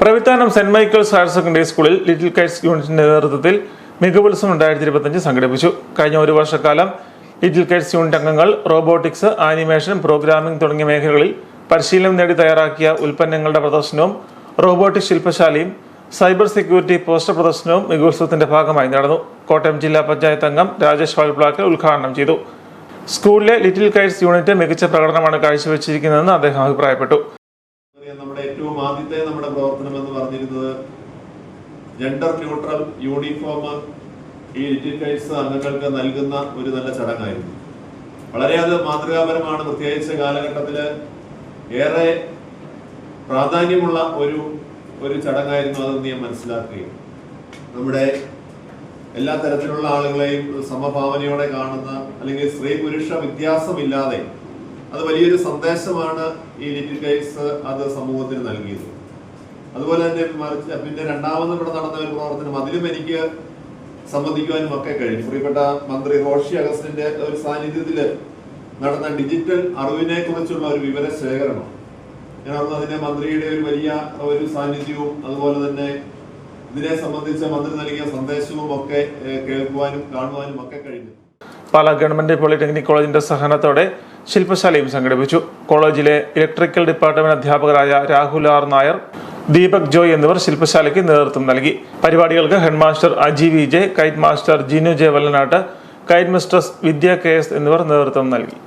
Pravithanam saint Michael's higher secondary സ്കൂളിൽ little Kites യൂണിറ്റിന്റെ നേതൃത്വത്തിൽ മികവുത്സവം 2025 സംഘടിപ്പിച്ചു. കഴിഞ്ഞ ഒരു വർഷക്കാലം ലിറ്റിൽ കൈറ്റ്സ് യൂണിറ്റ് അംഗങ്ങൾ റോബോട്ടിക്സ്, ആനിമേഷൻ, പ്രോഗ്രാമിംഗ് തുടങ്ങിയ മേഖലകളിൽ പരിശീലനം നേടി തയ്യാറാക്കിയ ഉൽപ്പന്നങ്ങളുടെ പ്രദർശനവും റോബോട്ടിക് ശില്പശാലയും സൈബർ സെക്യൂരിറ്റി പോസ്റ്റർ പ്രദർശനവും മികവുത്സവത്തിന്റെ ഭാഗമായി നടന്നു. കോട്ടയം ജില്ലാ പഞ്ചായത്ത് അംഗം രാജേഷ് വാൽപ്ലാക്കൽ ഉദ്ഘാടനം ചെയ്തു. സ്കൂളിലെ ലിറ്റിൽ കൈറ്റ്സ് യൂണിറ്റ് മികച്ച പ്രകടനമാണ് കാഴ്ചവെച്ചിരിക്കുന്നതെന്ന് അദ്ദേഹം അഭിപ്രായപ്പെട്ടു. നമ്മുടെ ഏറ്റവും ആദ്യത്തെ നമ്മുടെ പ്രവർത്തനം എന്ന് പറഞ്ഞിരുന്നത് ജെൻഡർ ന്യൂട്രൽ യൂണിഫോം ഈ ലിറ്റിൽ കൈറ്റ്സ് അംഗങ്ങൾക്ക് നൽകുന്ന ഒരു നല്ല ചടങ്ങായിരുന്നു. വളരെയധികം മാതൃകാപരമാണ്. പ്രത്യേകിച്ച് കാലഘട്ടത്തിൽ ഏറെ പ്രാധാന്യമുള്ള ഒരു ചടങ്ങായിരുന്നു അതെന്ന് ഞാൻ മനസ്സിലാക്കുകയും നമ്മുടെ എല്ലാ തരത്തിലുള്ള ആളുകളെയും സമഭാവനയോടെ കാണുന്ന, അല്ലെങ്കിൽ സ്ത്രീ പുരുഷ വ്യത്യാസമില്ലാതെ അത് വലിയൊരു സന്ദേശമാണ് ഈ ലിറ്റിൽ കൈറ്റ്സ് അത് സമൂഹത്തിന് നൽകിയത്. അതുപോലെ തന്നെ പിന്നെ രണ്ടാമത് ഇവിടെ നടന്ന ഒരു പ്രവർത്തനം, അതിലും എനിക്ക് സംബന്ധിക്കുവാനും ഒക്കെ കഴിഞ്ഞു. പ്രിയപ്പെട്ട മന്ത്രി റോഷി അഗസ്റ്റിന്റെ ഒരു സാന്നിധ്യത്തിൽ നടന്ന ഡിജിറ്റൽ അറിവിനെ കുറിച്ചുള്ള ഒരു വിവര ശേഖരണം, ഞാൻ അതിന്റെ മന്ത്രിയുടെ ഒരു വലിയ ഒരു സാന്നിധ്യവും അതുപോലെ തന്നെ ഇതിനെ സംബന്ധിച്ച് മന്ത്രി നൽകിയ സന്ദേശവും ഒക്കെ കേൾക്കുവാനും കാണുവാനും ഒക്കെ കഴിഞ്ഞു. പാലാ ഗവൺമെന്റ് പോളിടെക്നിക് കോളേജിന്റെ സഹകരണത്തോടെ ശില്പശാലയും സംഘടിപ്പിച്ചു. കോളേജിലെ ഇലക്ട്രിക്കൽ ഡിപ്പാർട്ട്മെന്റ് അധ്യാപകരായ രാഹുൽ ആർ നായർ, ദീപക് ജോയ് എന്നിവർ ശില്പശാലയ്ക്ക് നേതൃത്വം നൽകി. പരിപാടികൾക്ക് head master Aji V J, KITE master Jinu J Vallanattu, KITE mistress Vidya K S എന്നിവർ നേതൃത്വം നൽകി.